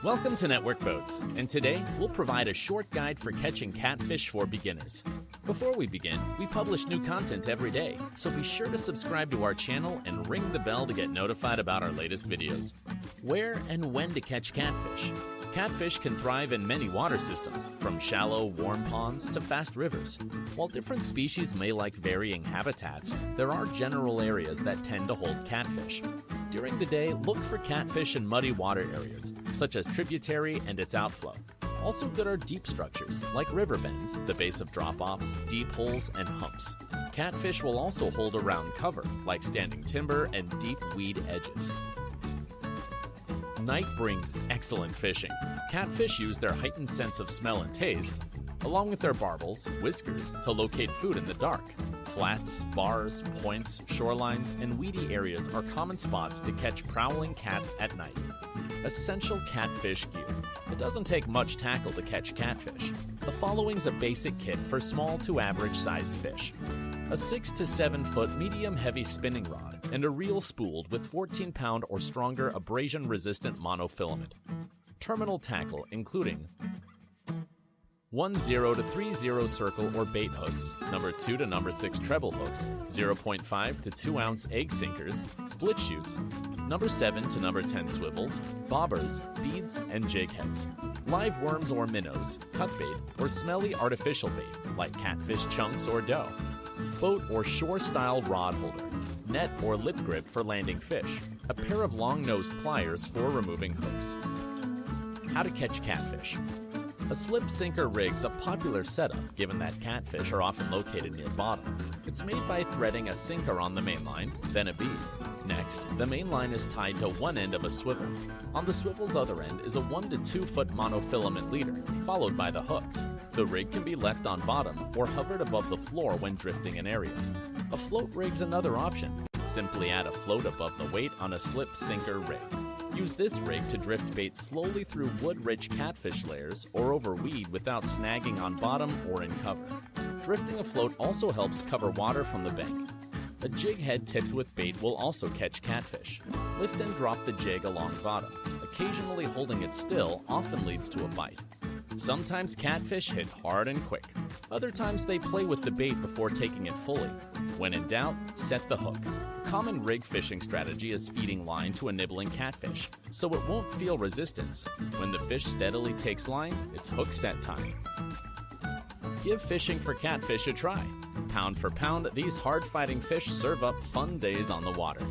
Welcome to Network Boats, and today we'll provide a short guide for catching catfish for beginners. Before we begin, we publish new content every day, so be sure to subscribe to our channel and ring the bell to get notified about our latest videos. Where and when to catch catfish? Catfish can thrive in many water systems, from shallow, warm ponds to fast rivers. While different species may like varying habitats, there are general areas that tend to hold catfish. During the day, look for catfish in muddy water areas, such as tributary and its outflow. Also good are deep structures, like river bends, the base of drop-offs, deep holes, and humps. Catfish will also hold around cover, like standing timber and deep weed edges. Night brings excellent fishing. Catfish use their heightened sense of smell and taste, along with their barbels, whiskers, to locate food in the dark. Flats, bars, points, shorelines, and weedy areas are common spots to catch prowling cats at night. Essential catfish gear. It doesn't take much tackle to catch catfish. The following's a basic kit for small to average-sized fish. A 6 to 7 foot medium-heavy spinning rod and a reel spooled with 14-pound or stronger abrasion-resistant monofilament. Terminal tackle including 1/0 to 3/0 circle or bait hooks, number 2 to number 6 treble hooks, 0.5 to 2 ounce egg sinkers, split shoots, number 7 to number 10 swivels, bobbers, beads, and jig heads. Live worms or minnows, cut bait, or smelly artificial bait like catfish chunks or dough. Boat or shore-style rod holder, net or lip grip for landing fish, a pair of long-nosed pliers for removing hooks. How to catch catfish. A slip sinker rig's a popular setup given that catfish are often located near bottom. It's made by threading a sinker on the main line, then a bead. Next, the main line is tied to one end of a swivel. On the swivel's other end is a 1 to 2 foot monofilament leader, followed by the hook. The rig can be left on bottom or hovered above the floor when drifting an area. A float rig's another option. Simply add a float above the weight on a slip sinker rig. Use this rig to drift bait slowly through wood-rich catfish layers or over weed without snagging on bottom or in cover. Drifting a float also helps cover water from the bank. A jig head tipped with bait will also catch catfish. Lift and drop the jig along bottom. Occasionally holding it still often leads to a bite. Sometimes catfish hit hard and quick. Other times they play with the bait before taking it fully. When in doubt, set the hook. A common rig fishing strategy is feeding line to a nibbling catfish, so it won't feel resistance. When the fish steadily takes line, it's hook set time. Give fishing for catfish a try. Pound for pound, these hard-fighting fish serve up fun days on the water.